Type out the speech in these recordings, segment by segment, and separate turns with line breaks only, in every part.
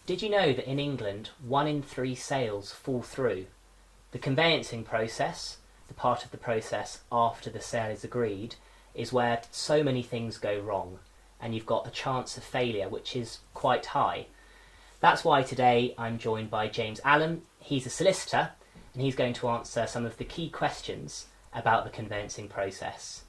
Did you know that in England, 1 in 3 sales fall through? The conveyancing process, the part of the process after the sale is agreed, is where so many things go wrong, and you've got a chance of failure which is quite high. That's why today I'm joined by James Allum. He's a solicitor, and he's going to answer some of the key questions about the conveyancing process.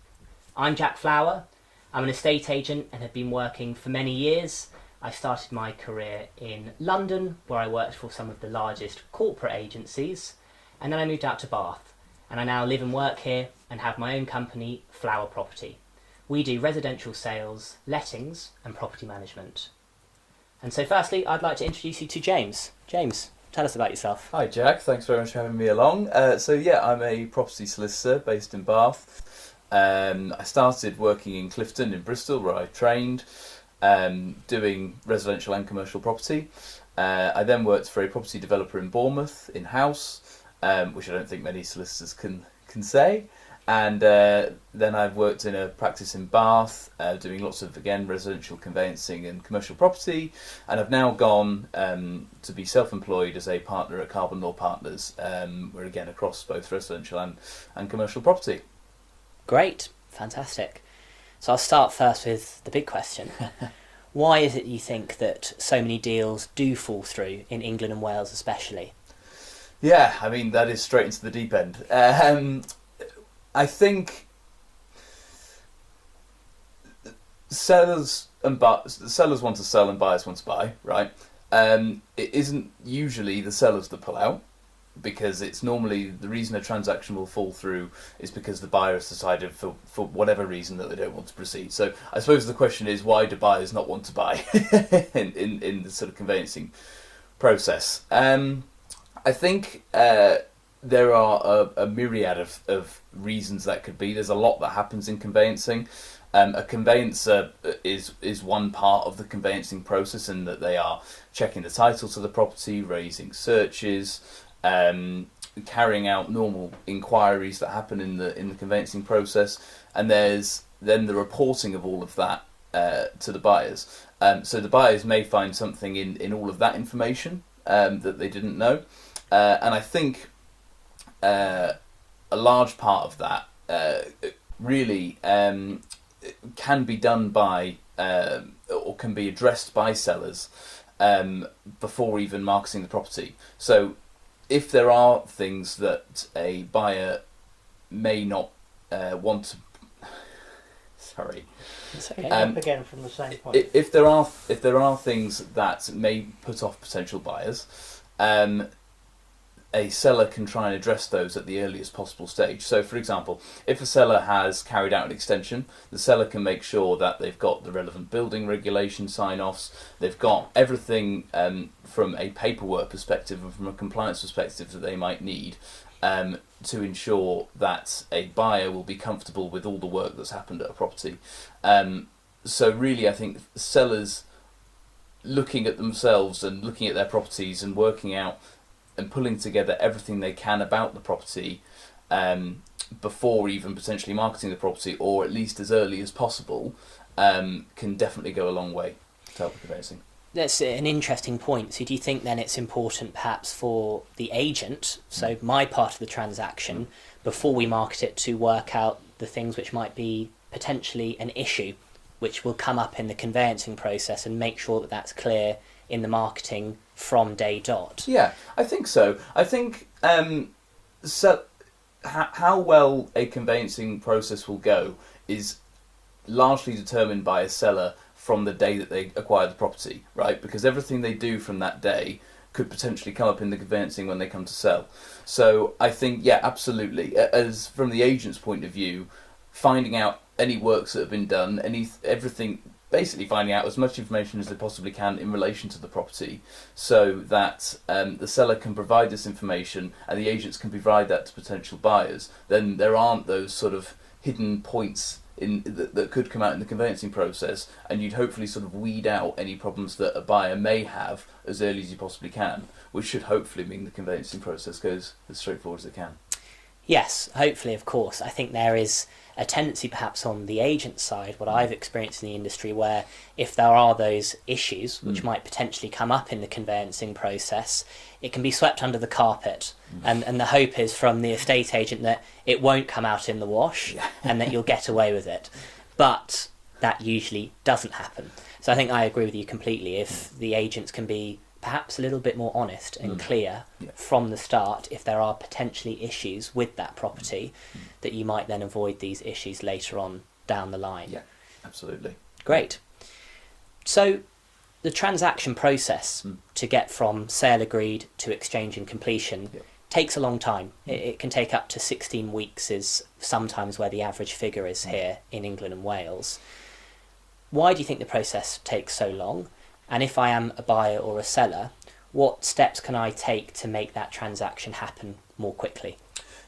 I'm Jack Flower. I'm an estate agent and have been working for many years. I started my career in London, where I worked for some of the largest corporate agencies, and then I moved out to Bath, and I now live and work here and have my own company, Flower Property. We do residential sales, lettings and property management. And so firstly, I'd like to introduce you to James. James, tell us about yourself.
Hi Jack, thanks very much for having me along. I'm a property solicitor based in Bath. I started working in Clifton in Bristol, where I trained, doing residential and commercial property. I then worked for a property developer in Bournemouth, in-house, which I don't think many solicitors can say. And then I've worked in a practice in Bath, doing lots of, again, residential conveyancing and commercial property. And I've now gone to be self-employed as a partner at Carbon Law Partners, we're again across both residential and commercial property.
Great, fantastic. So I'll start first with the big question. Why is it you think that so many deals do fall through in England and Wales especially?
Yeah, I mean, that is straight into the deep end. I think sellers want to sell and buyers want to buy, right? It isn't usually the sellers that pull out, because it's normally the reason a transaction will fall through is because the buyer has decided for whatever reason that they don't want to proceed. So I suppose the question is, why do buyers not want to buy in the sort of conveyancing process? I think there are a myriad of reasons that could be. There's a lot that happens in conveyancing. A conveyancer is one part of the conveyancing process, in that they are checking the title to the property, raising searches, carrying out normal inquiries that happen in the conveyancing process, and there's then the reporting of all of that to the buyers. So the buyers may find something in all of that information that they didn't know, and I think a large part of that really can be done by or can be addressed by sellers before even marketing the property. So if there are things that a buyer may not want to, sorry,
it's okay. Up again from the same point.
If there are things that may put off potential buyers, a seller can try and address those at the earliest possible stage. So, for example, if a seller has carried out an extension, the seller can make sure that they've got the relevant building regulation sign-offs, they've got everything from a paperwork perspective and from a compliance perspective that they might need to ensure that a buyer will be comfortable with all the work that's happened at a property. So really, I think sellers looking at themselves and looking at their properties and working out and pulling together everything they can about the property before even potentially marketing the property, or at least as early as possible, can definitely go a long way to help with conveyancing.
That's an interesting point. So do you think then it's important perhaps for the agent, so my part of the transaction, before we market it, to work out the things which might be potentially an issue, which will come up in the conveyancing process, and make sure that that's clear in the marketing from day dot?
Yeah, I think so. I think how well a conveyancing process will go is largely determined by a seller from the day that they acquire the property, right? Because everything they do from that day could potentially come up in the conveyancing when they come to sell. So I think, yeah, absolutely. As from the agent's point of view, finding out any works that have been done, everything, basically finding out as much information as they possibly can in relation to the property, so that the seller can provide this information and the agents can provide that to potential buyers. Then there aren't those sort of hidden points that could come out in the conveyancing process, and you'd hopefully sort of weed out any problems that a buyer may have as early as you possibly can, which should hopefully mean the conveyancing process goes as straightforward as it can.
Yes, hopefully, of course. I think there is a tendency perhaps on the agent side, what I've experienced in the industry, where if there are those issues which might potentially come up in the conveyancing process, it can be swept under the carpet. And the hope is from the estate agent that it won't come out in the wash and that you'll get away with it. But that usually doesn't happen. So I think I agree with you completely. If the agents can be perhaps a little bit more honest and clear from the start, if there are potentially issues with that property, that you might then avoid these issues later on down the line.
Yeah, absolutely.
Great. So the transaction process to get from sale agreed to exchange and completion takes a long time. It can take up to 16 weeks is sometimes where the average figure is here in England and Wales. Why do you think the process takes so long? And if I am a buyer or a seller, what steps can I take to make that transaction happen more quickly?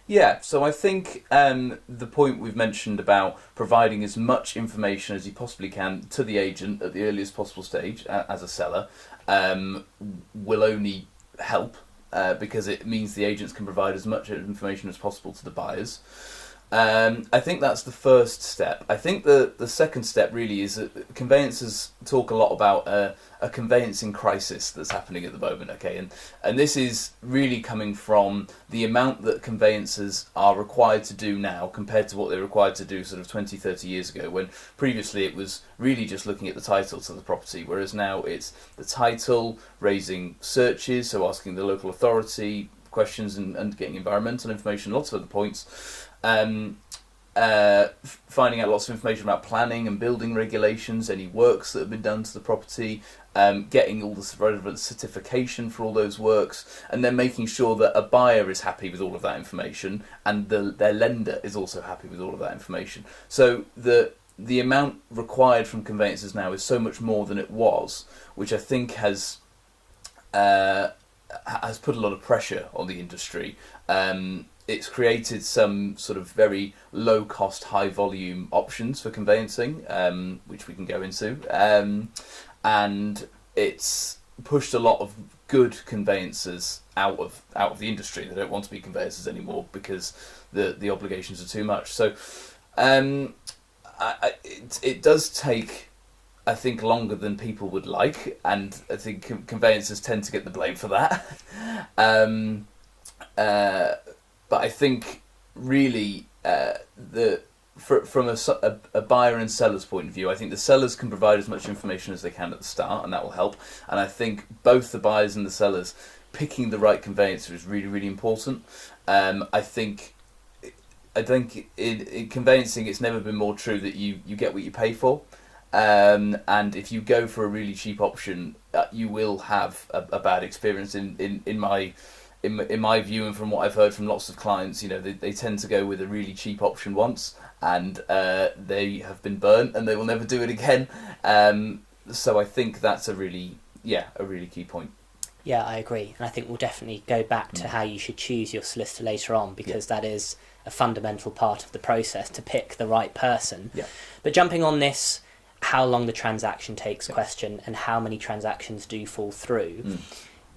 Yeah, so I think the point we've mentioned about providing as much information as you possibly can to the agent at the earliest possible stage as a seller will only help because it means the agents can provide as much information as possible to the buyers. I think that's the first step. I think the second step really is that conveyancers talk a lot about a conveyancing crisis that's happening at the moment, okay? And this is really coming from the amount that conveyancers are required to do now compared to what they were required to do sort of 20, 30 years ago, when previously it was really just looking at the title to the property, whereas now it's the title, raising searches, so asking the local authority questions and getting environmental information, lots of other points. Finding out lots of information about planning and building regulations, any works that have been done to the property, getting all the relevant certification for all those works, and then making sure that a buyer is happy with all of that information and their lender is also happy with all of that information. So the amount required from conveyancers now is so much more than it was, which I think has put a lot of pressure on the industry. It's created some sort of very low-cost, high-volume options for conveyancing, which we can go into, and it's pushed a lot of good conveyancers out of the industry. They don't want to be conveyancers anymore because the obligations are too much. So it does take, I think, longer than people would like, and I think conveyancers tend to get the blame for that. But I think really from a buyer and seller's point of view, I think the sellers can provide as much information as they can at the start, and that will help. And I think both the buyers and the sellers picking the right conveyancer is really, really important. I think in conveyancing, it's never been more true that you get what you pay for. And if you go for a really cheap option, you will have a bad experience. In my view, and from what I've heard from lots of clients, you know, they tend to go with a really cheap option once, and they have been burnt, and they will never do it again. So I think that's a really key point.
Yeah, I agree, and I think we'll definitely go back to how you should choose your solicitor later on, because that is a fundamental part of the process to pick the right person. Yeah. But jumping on this, how long the transaction takes question, and how many transactions do fall through.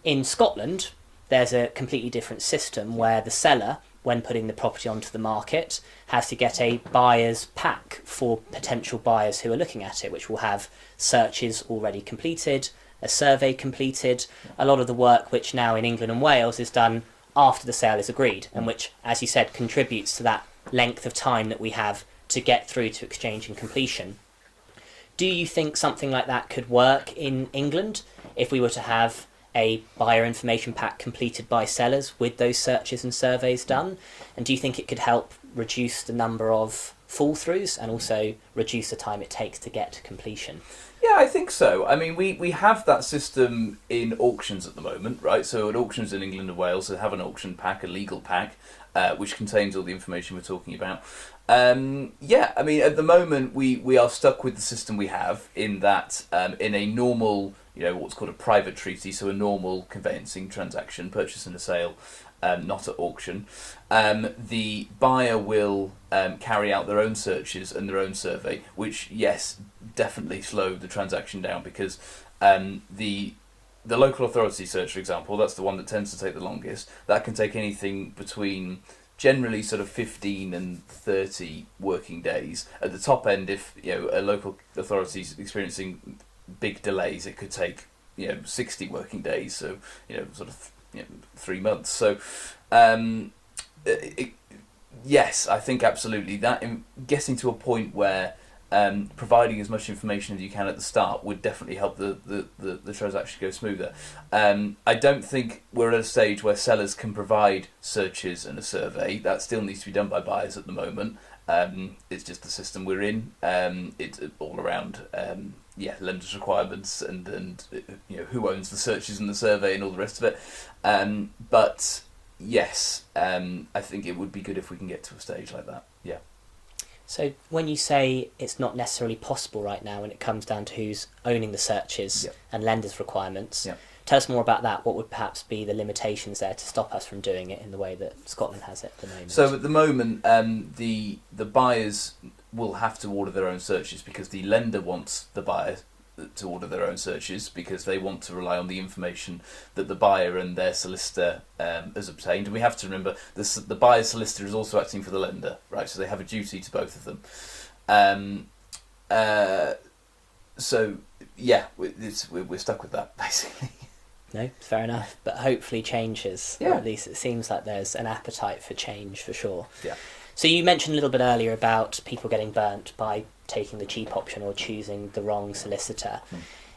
In Scotland, there's a completely different system where the seller, when putting the property onto the market, has to get a buyer's pack for potential buyers who are looking at it, which will have searches already completed, a survey completed, a lot of the work which now in England and Wales is done after the sale is agreed, and which, as you said, contributes to that length of time that we have to get through to exchange and completion. Do you think something like that could work in England if we were to have a buyer information pack completed by sellers with those searches and surveys done? And do you think it could help reduce the number of fall-throughs and also reduce the time it takes to get to completion?
Yeah, I think so. I mean, we have that system in auctions at the moment, right? So at auctions in England and Wales, they have an auction pack, a legal pack, which contains all the information we're talking about. I mean, at the moment, we are stuck with the system we have in that in a normal, what's called a private treaty, so a normal conveyancing transaction, purchase and a sale, not at auction, the buyer will carry out their own searches and their own survey, which, yes, definitely slow the transaction down, because the local authority search, for example, that's the one that tends to take the longest. That can take anything between generally sort of 15 and 30 working days. At the top end, if a local authority is experiencing big delays, it could take 60 working days, so sort of 3 months. So yes, I think absolutely that getting to a point where providing as much information as you can at the start would definitely help the transaction go smoother. I don't think we're at a stage where sellers can provide searches and a survey. That still needs to be done by buyers at the moment. It's just the system we're in. It's all around lenders' requirements and who owns the searches and the survey and all the rest of it. But yes, I think it would be good if we can get to a stage like that. Yeah.
So when you say it's not necessarily possible right now when it comes down to who's owning the searches and lenders' requirements, tell us more about that. What would perhaps be the limitations there to stop us from doing it in the way that Scotland has it at the moment?
So at the moment, the buyers will have to order their own searches because the lender wants the buyer to order their own searches because they want to rely on the information that the buyer and their solicitor has obtained. And we have to remember the buyer's solicitor is also acting for the lender, right? So they have a duty to both of them. So yeah, we're stuck with that basically.
No, fair enough. But hopefully changes.
Yeah.
Or at least it seems like there's an appetite for change for sure.
Yeah.
So you mentioned a little bit earlier about people getting burnt by taking the cheap option or choosing the wrong solicitor.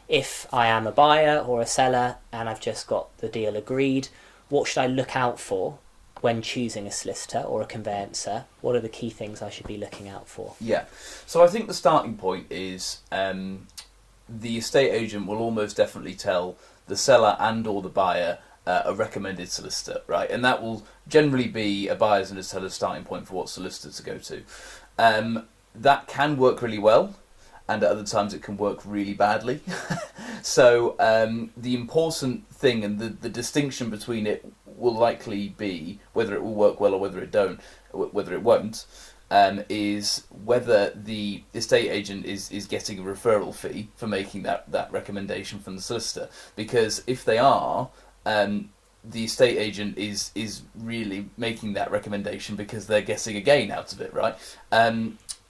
If I am a buyer or a seller and I've just got the deal agreed, what should I look out for when choosing a solicitor or a conveyancer? What are the key things I should be looking out for?
Yeah, so I think the starting point is the estate agent will almost definitely tell the seller and or the buyer a recommended solicitor, right? And that will generally be a buyer's and a seller's starting point for what solicitor to go to. That can work really well, and at other times it can work really badly. So the important thing and the distinction between it will likely be whether it will work well or whether it won't, is whether the estate agent is getting a referral fee for making that recommendation from the solicitor. Because if they are, the estate agent is really making that recommendation because they're getting a gain out of it, right?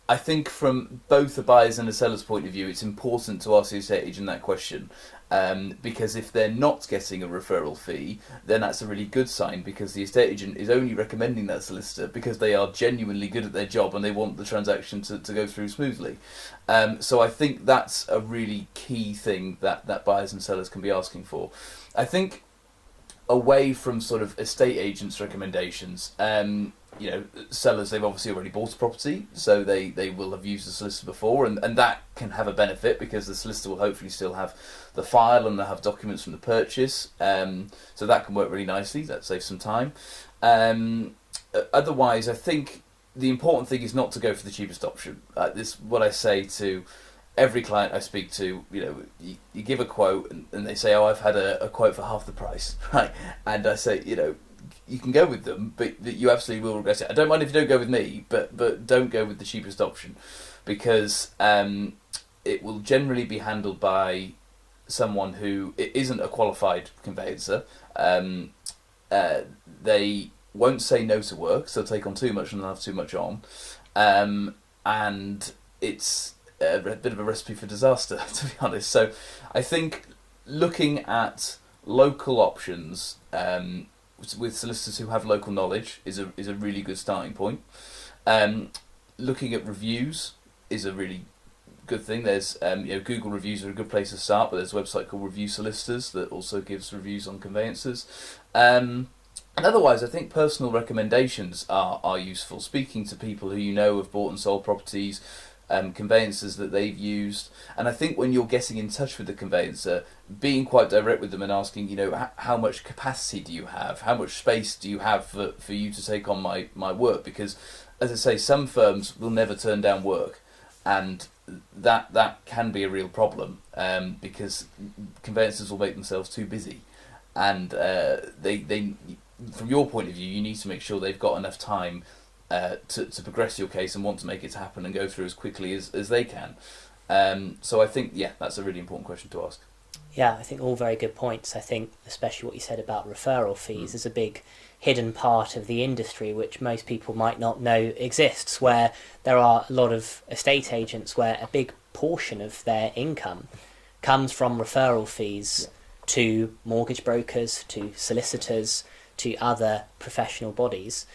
I think from both the buyer's and the seller's point of view, it's important to ask the estate agent that question, because if they're not getting a referral fee, then that's a really good sign because the estate agent is only recommending that solicitor because they are genuinely good at their job and they want the transaction to go through smoothly. So I think that's a really key thing that buyers and sellers can be asking for. I think away from sort of estate agents' recommendations, sellers, they've obviously already bought a property, so they will have used the solicitor before, and that can have a benefit because the solicitor will hopefully still have the file and they'll have documents from the purchase, so that can work really nicely. That saves some time. Otherwise, I think the important thing is not to go for the cheapest option. This is what I say to every client I speak to. You give a quote and they say, "Oh, I've had a quote for half the price," right? And I say, you can go with them, but you absolutely will regret it. I don't mind if you don't go with me, but don't go with the cheapest option, because it will generally be handled by someone who isn't a qualified conveyancer. They won't say no to work, so they'll take on too much and they'll have too much on, and it's a bit of a recipe for disaster, to be honest. So I think looking at local options with solicitors who have local knowledge is a really good starting point. Looking at reviews is a really good thing. There's Google reviews are a good place to start, but there's a website called Review Solicitors that also gives reviews on conveyancers. And otherwise, I think personal recommendations are useful. Speaking to people who have bought and sold properties, conveyancers that they've used, and I think when you're getting in touch with the conveyancer, being quite direct with them and asking, how much capacity do you have, how much space do you have for you to take on my work, because as I say, some firms will never turn down work, and that can be a real problem, because conveyancers will make themselves too busy, and they from your point of view, you need to make sure they've got enough time to progress your case and want to make it happen and go through as quickly as they can. So I think, that's a really important question to ask.
Yeah, I think all very good points. I think especially what you said about referral fees is a big hidden part of the industry which most people might not know exists, where there are a lot of estate agents where a big portion of their income comes from referral fees to mortgage brokers, to solicitors, to other professional bodies,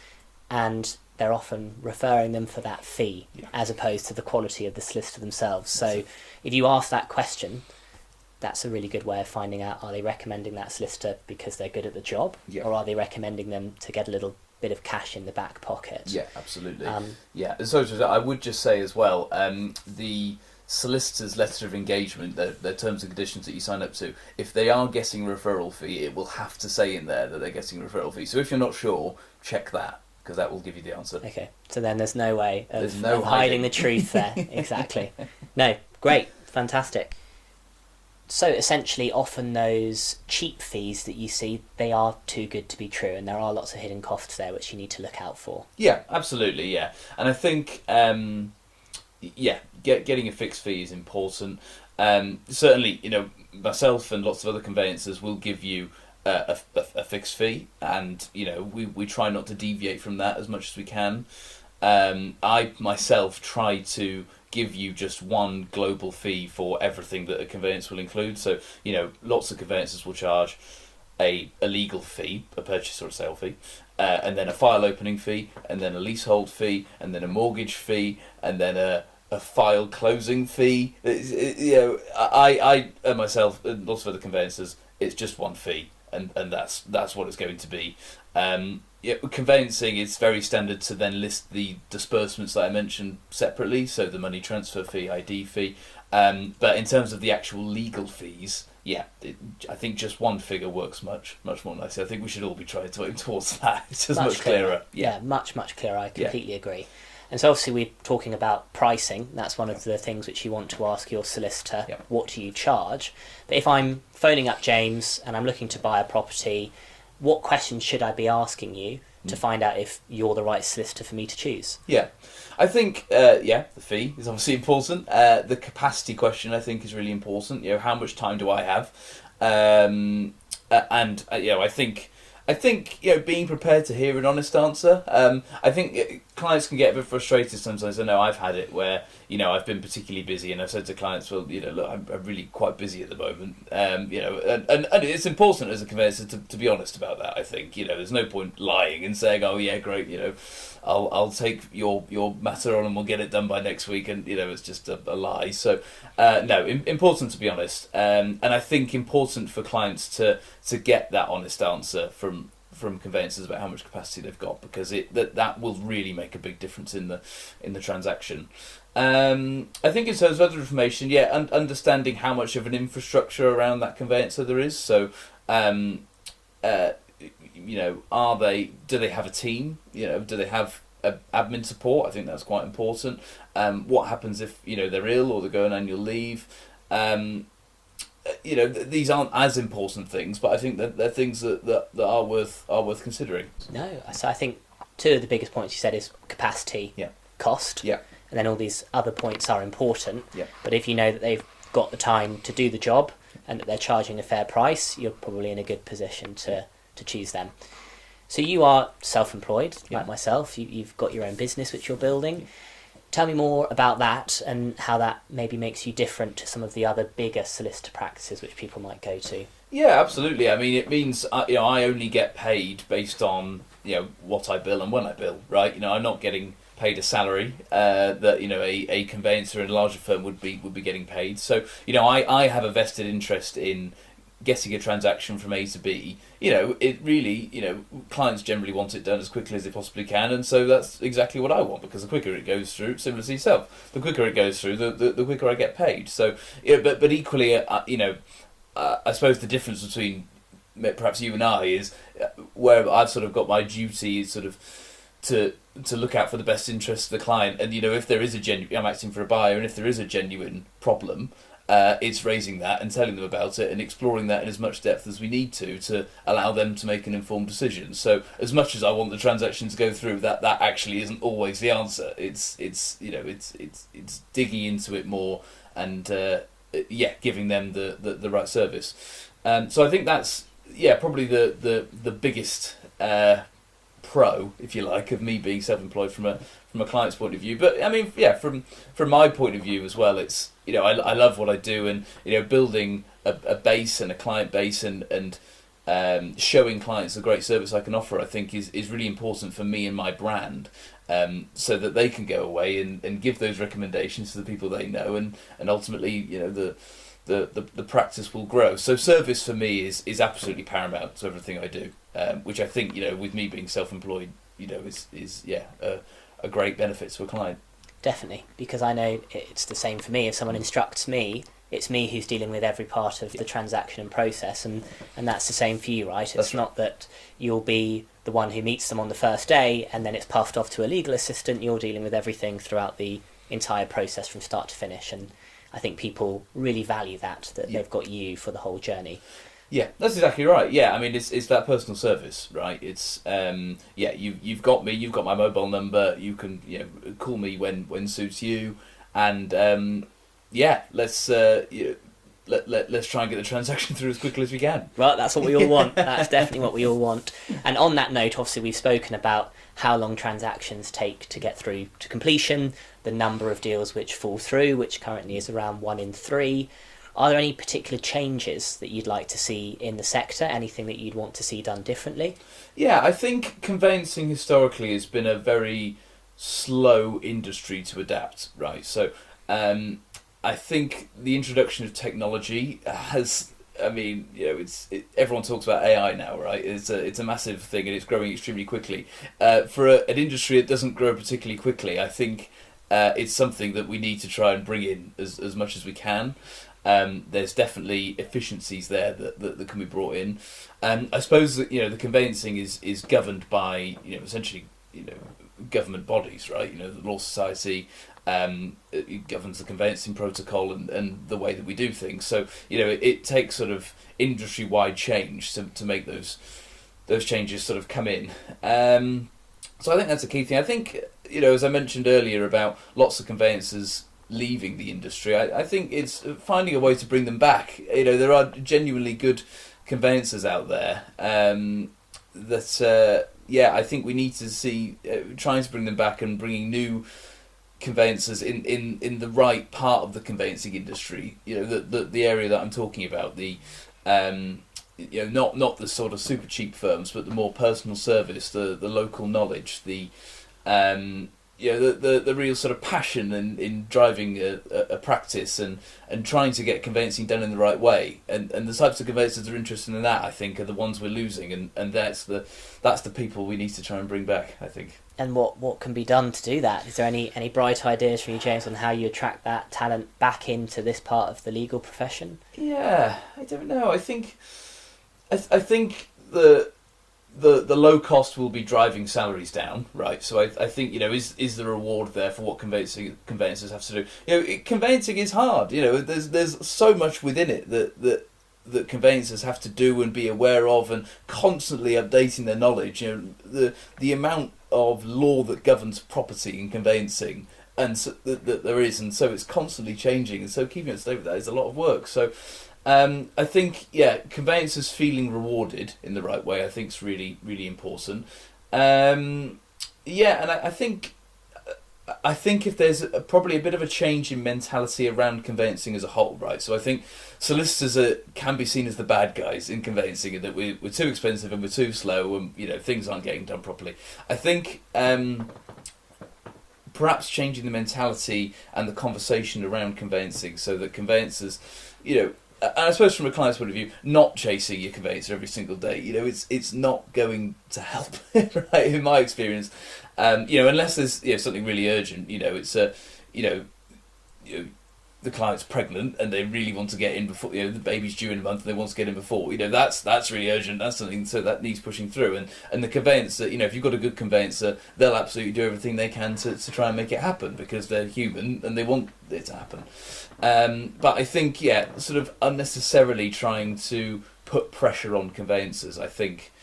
and they're often referring them for that fee as opposed to the quality of the solicitor themselves. So if you ask that question, that's a really good way of finding out, are they recommending that solicitor because they're good at the job, or are they recommending them to get a little bit of cash in the back pocket?
Yeah, absolutely. So I would just say as well, the solicitor's letter of engagement, their terms and conditions that you sign up to, if they are getting a referral fee, it will have to say in there that they're getting a referral fee. So if you're not sure, check that, because that will give you the answer. Okay,
so then there's no way of hiding the truth there. Exactly. No, great, fantastic. So essentially, often those cheap fees that you see, they are too good to be true, and there are lots of hidden costs there which you need to look out for.
Yeah, absolutely, yeah. And I think, getting a fixed fee is important. Certainly, myself and lots of other conveyancers will give you a fixed fee, and, we try not to deviate from that as much as we can. I myself try to give you just one global fee for everything that a conveyance will include. So, lots of conveyancers will charge a legal fee, a purchase or a sale fee, and then a file opening fee, and then a leasehold fee, and then a mortgage fee, and then a file closing fee. I myself, and lots of other conveyancers, it's just one fee, and that's what it's going to be. Conveyancing is very standard to then list the disbursements that I mentioned separately, so the money transfer fee, ID fee. But in terms of the actual legal fees, I think just one figure works much more nicely. I think we should all be trying to aim towards that. It's just much clearer.
Yeah, much clearer. I completely agree. And so obviously we're talking about pricing. That's one of the things which you want to ask your solicitor. What do you charge? But if I'm phoning up James and I'm looking to buy a property, what questions should I be asking you to find out if you're the right solicitor for me to choose? Yeah,
I think, the fee is obviously important. The capacity question, I think, is really important. How much time do I have? I think being prepared to hear an honest answer. I think clients can get a bit frustrated sometimes. I know I've had it where I've been particularly busy, and I've said to clients, "Well, look, I'm really quite busy at the moment." And it's important as a conveyancer to be honest about that. I think there's no point lying and saying, "Oh yeah, great, I'll take your matter on and we'll get it done by next week," and it's just a lie. So no, important to be honest, and I think important for clients to get that honest answer from conveyancers about how much capacity they've got, because that will really make a big difference in the transaction. I think in terms of other information, understanding how much of an infrastructure around that conveyancer there is. So, do they have a team? Do they have admin support? I think that's quite important. What happens if they're ill or they go on annual leave? These aren't as important things, but I think that they're things that are worth considering.
No, so I think two of the biggest points you said is capacity, cost, and then all these other points are important. But if you know that they've got the time to do the job and that they're charging a fair price, you're probably in a good position to choose them. So you are self-employed, like myself. You've got your own business which you're building. Tell me more about that and how that maybe makes you different to some of the other bigger solicitor practices which people might go to.
Yeah, absolutely. I mean, it means I only get paid based on what I bill and when I bill, right? I'm not getting paid a salary that a conveyancer in a larger firm would be getting paid. So I have a vested interest in getting a transaction from A to B. It really, clients generally want it done as quickly as they possibly can, and so that's exactly what I want, because the quicker it goes through, similar to yourself, the quicker it goes through, the quicker I get paid. So, but equally, I suppose the difference between perhaps you and I is where I've sort of got my duty sort of to look out for the best interest of the client, and if there is I'm acting for a buyer, and if there is a genuine problem, it's raising that and telling them about it and exploring that in as much depth as we need to allow them to make an informed decision. So as much as I want the transaction to go through, that actually isn't always the answer. It's digging into it more and giving them the right service. So I think that's probably the biggest pro, if you like, of me being self-employed from a client's point of view. But I mean, from my point of view as well, it's I love what I do, and building a base and a client base and showing clients the great service I can offer, I think is really important for me and my brand, so that they can go away and give those recommendations to the people they know, and ultimately the practice will grow. So service for me is absolutely paramount to everything I do, which I think with me being self-employed is a great benefit to a client.
Definitely, because I know it's the same for me. If someone instructs me, it's me who's dealing with every part of the transaction and process, and that's the same for you, right? It's not that you'll be the one who meets them on the first day and then it's puffed off to a legal assistant. You're dealing with everything throughout the entire process from start to finish, and I think people really value that they've got you for the whole journey.
Yeah, that's exactly right. Yeah, I mean, it's that personal service, right? It's you've got me, you've got my mobile number. You can call me when suits you, and let's try and get the transaction through as quickly as we can.
Well, that's what we all want. That's definitely what we all want. And on that note, obviously, we've spoken about how long transactions take to get through to completion, the number of deals which fall through, which currently is around 1 in 3. Are there any particular changes that you'd like to see in the sector? Anything that you'd want to see done differently?
Yeah, I think conveyancing historically has been a very slow industry to adapt, right? So I think the introduction of technology has, everyone talks about AI now, right? It's a massive thing, and it's growing extremely quickly. For an industry that doesn't grow particularly quickly, I think it's something that we need to try and bring in as much as we can. There's definitely efficiencies there that can be brought in. I suppose that the conveyancing is governed by essentially government bodies, right? The Law Society it governs the conveyancing protocol and the way that we do things. So it takes sort of industry-wide change to make those changes sort of come in. So I think that's a key thing. I think as I mentioned earlier about lots of conveyancers leaving the industry, I think it's finding a way to bring them back. There are genuinely good conveyancers out there that I think we need to see trying to bring them back and bringing new conveyancers in the right part of the conveyancing industry. The area that I'm talking about, the not the sort of super cheap firms, but the more personal service, the local knowledge, the real sort of passion in driving a practice and trying to get conveyancing done in the right way. And the types of conveyancers that are interested in that, I think, are the ones we're losing, and that's the people we need to try and bring back, I think.
And what can be done to do that? Is there any bright ideas from you, James, on how you attract that talent back into this part of the legal profession? Yeah,
I don't know. I think the low cost will be driving salaries down, right? So I think is the reward there for what conveyancers have to do? Conveyancing is hard. There's so much within it that conveyancers have to do and be aware of, and constantly updating their knowledge. The amount of law that governs property in conveyancing, and that there is, and so it's constantly changing, and so keeping it stable, that is a lot of work. So I think conveyancers feeling rewarded in the right way, I think, is really, really important. And I think if there's probably a bit of a change in mentality around conveyancing as a whole, right? So I think solicitors can be seen as the bad guys in conveyancing, and that we're too expensive and we're too slow, and things aren't getting done properly. I think perhaps changing the mentality and the conversation around conveyancing, so that conveyancers, and I suppose from a client's point of view, not chasing your conveyancer every single day, it's not going to help, right? In my experience, unless there's something really urgent, it's the client's pregnant and they really want to get in before, the baby's due in a month and they want to get in before, that's really urgent. That's something so that needs pushing through. And the conveyancer, if you've got a good conveyancer, they'll absolutely do everything they can to try and make it happen, because they're human and they want it to happen. But I think, sort of unnecessarily trying to put pressure on conveyancers, I think,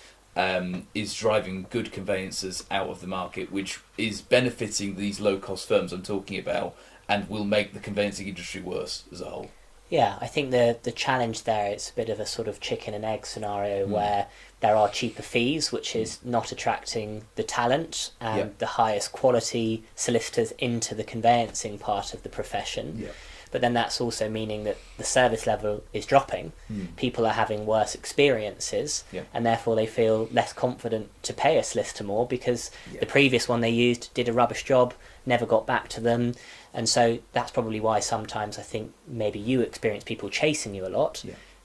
is driving good conveyancers out of the market, which is benefiting these low-cost firms I'm talking about, and will make the conveyancing industry worse as a whole.
Yeah, I think the challenge there, it's a bit of a sort of chicken and egg scenario where there are cheaper fees, which is not attracting the talent and the highest quality solicitors into the conveyancing part of the profession.
Yeah.
But then that's also meaning that the service level is dropping. People are having worse experiences, and therefore they feel less confident to pay a solicitor more because the previous one they used did a rubbish job, never got back to them. And so that's probably why sometimes I think maybe you experience people chasing you a lot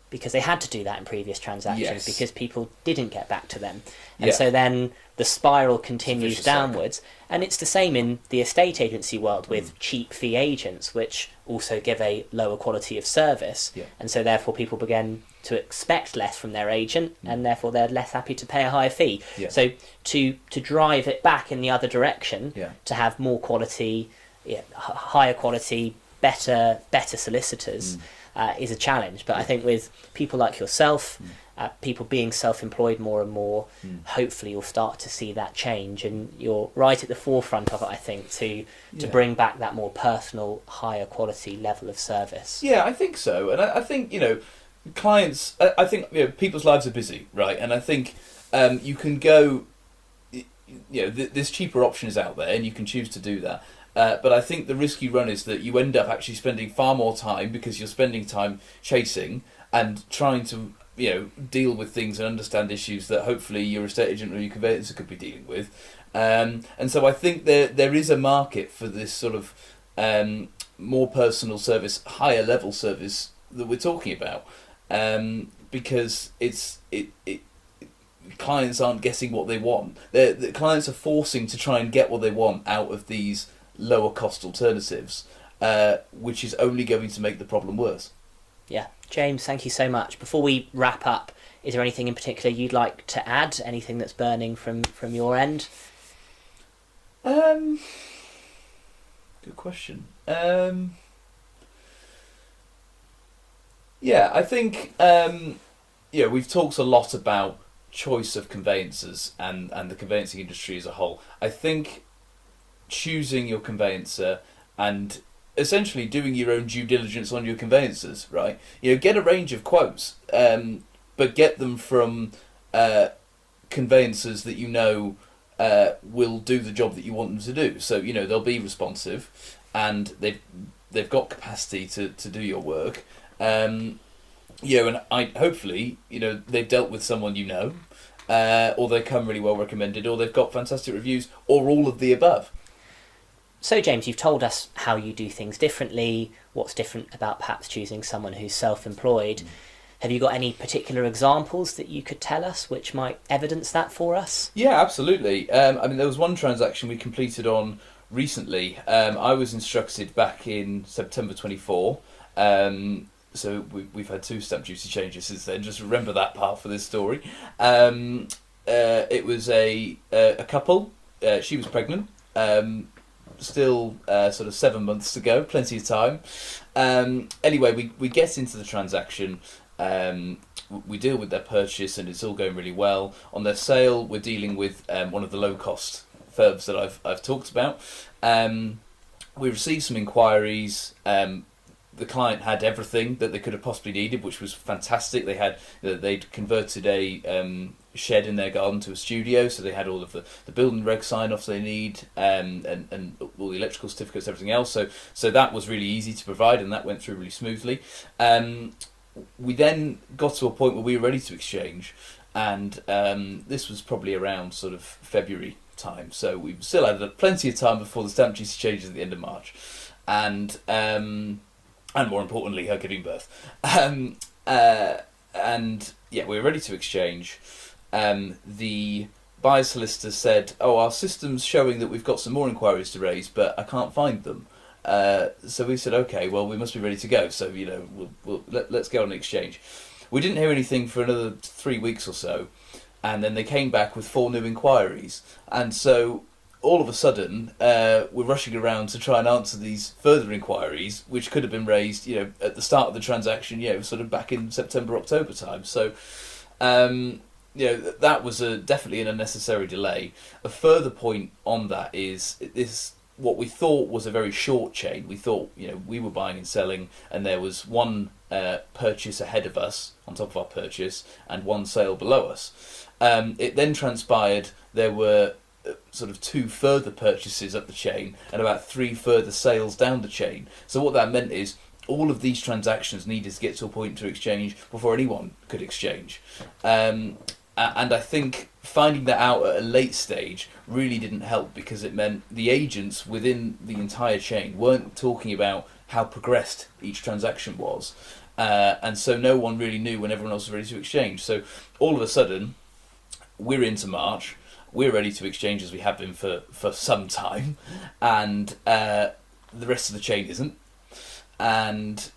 because they had to do that in previous transactions because people didn't get back to them. And so then the spiral continues downwards. And it's the same in the estate agency world with cheap fee agents, which also give a lower quality of service. And so therefore people begin to expect less from their agent and therefore they're less happy to pay a higher fee. So to drive it back in the other direction, to have more quality, higher quality, better solicitors is a challenge. But I think with people like yourself, people being self-employed more and more, hopefully you'll start to see that change, and you're right at the forefront of it, I think, to bring back that more personal, higher quality level of service.
Yeah, I think so. And I think, clients, I think, people's lives are busy, right? And I think you can go, this cheaper option is out there and you can choose to do that. But I think the risk you run is that you end up actually spending far more time because you're spending time chasing and trying to, deal with things and understand issues that hopefully your estate agent or your conveyancer could be dealing with. And so I think there is a market for this sort of more personal service, higher level service that we're talking about, because clients aren't getting what they want. The clients are forcing to try and get what they want out of these lower cost alternatives, which is only going to make the problem worse.
Yeah. James, thank you so much. Before we wrap up, is there anything in particular you'd like to add? Anything that's burning from your end?
Good question. I think we've talked a lot about choice of conveyancers and the conveyancing industry as a whole. I think choosing your conveyancer and essentially doing your own due diligence on your conveyancers, right? Get a range of quotes, but get them from conveyancers that will do the job that you want them to do. So they'll be responsive, and they've got capacity to do your work. And hopefully they've dealt with someone or they come really well recommended, or they've got fantastic reviews, or all of the above.
So, James, you've told us how you do things differently, what's different about perhaps choosing someone who's self-employed. Have you got any particular examples that you could tell us which might evidence that for us?
Yeah, absolutely. There was one transaction we completed on recently. I was instructed back in September 24. So we've had 2 stamp duty changes since then. Just remember that part for this story. It was a couple. She was pregnant. Still sort of 7 months to go, plenty of time. Anyway, we get into the transaction, we deal with their purchase and it's all going really well. On their sale, we're dealing with one of the low-cost firms that I've talked about. We received some inquiries. The client had everything that they could have possibly needed, which was fantastic. They'd converted a shed in their garden to a studio, so they had all of the building reg sign-offs they need, and all the electrical certificates, everything else. So that was really easy to provide, and that went through really smoothly. We then got to a point where we were ready to exchange, and this was probably around sort of February time. So we still had plenty of time before the stamp duty changes at the end of March, and more importantly, her giving birth. We were ready to exchange. The buyer's solicitor said, our system's showing that we've got some more inquiries to raise, but I can't find them. So we said, okay, well, we must be ready to go. So, let's go on an exchange. We didn't hear anything for another 3 weeks or so. And then they came back with 4 new inquiries. And so all of a sudden, we're rushing around to try and answer these further inquiries, which could have been raised, at the start of the transaction, sort of back in September, October time. So, that was definitely an unnecessary delay. A further point on that is this what we thought was a very short chain. We thought, we were buying and selling, and there was one purchase ahead of us on top of our purchase, and one sale below us. It then transpired there were sort of 2 further purchases up the chain and about 3 further sales down the chain. So what that meant is all of these transactions needed to get to a point to exchange before anyone could exchange. And I think finding that out at a late stage really didn't help, because it meant the agents within the entire chain weren't talking about how progressed each transaction was. And so no one really knew when everyone else was ready to exchange. So all of a sudden, we're into March, we're ready to exchange as we have been for some time, and the rest of the chain isn't. And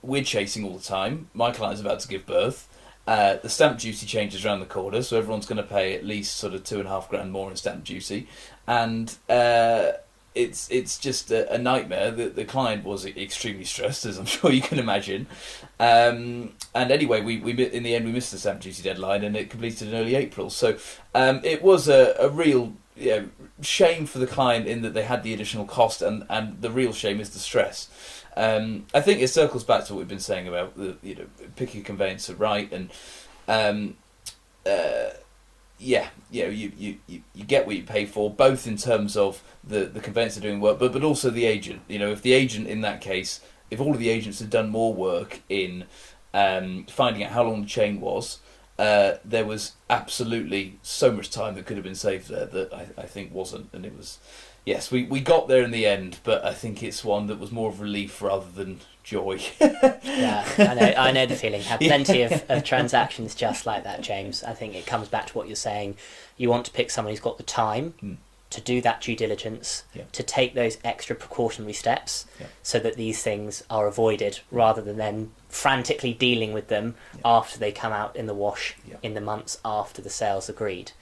we're chasing all the time. My client's about to give birth. The stamp duty changes around the corner, so everyone's going to pay at least sort of $2,500 more in stamp duty, and it's just a nightmare. The client was extremely stressed, as I'm sure you can imagine. And anyway, we in the end we missed the stamp duty deadline, and it completed in early April. So it was a real shame for the client in that they had the additional cost, and the real shame is the stress. I think it circles back to what we've been saying about picking a conveyancer right, and you get what you pay for, both in terms of the conveyancer doing work, but also the agent. If the agent in that case, if all of the agents had done more work in finding out how long the chain was, there was absolutely so much time that could have been saved there that I think wasn't, and it was. Yes, we got there in the end, but I think it's one that was more of relief rather than joy.
Yeah, I know the feeling. Had plenty of transactions just like that, James. I think it comes back to what you're saying. You want to pick someone who's got the time to do that due diligence, to take those extra precautionary steps, so that these things are avoided, rather than then frantically dealing with them after they come out in the wash in the months after the sale's agreed.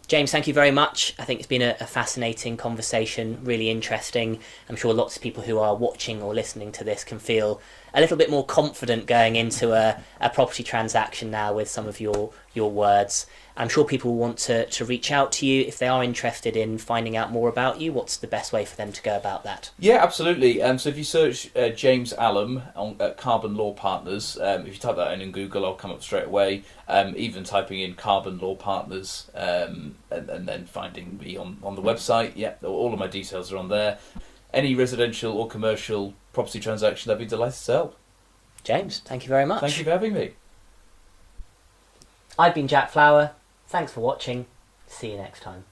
James, thank you very much. I think it's been a fascinating conversation, really interesting. I'm sure lots of people who are watching or listening to this can feel a little bit more confident going into a property transaction now with some of your words. I'm sure people will want to reach out to you if they are interested in finding out more about you. What's the best way for them to go about that?
Yeah, absolutely. So if you search James Allum on Carbon Law Partners, if you type that in Google, I'll come up straight away. Even typing in Carbon Law Partners and then finding me on the website, all of my details are on there. Any residential or commercial property transaction, I'd be delighted to help.
James, thank you very much.
Thank you for having me.
I've been Jack Flower. Thanks for watching. See you next time.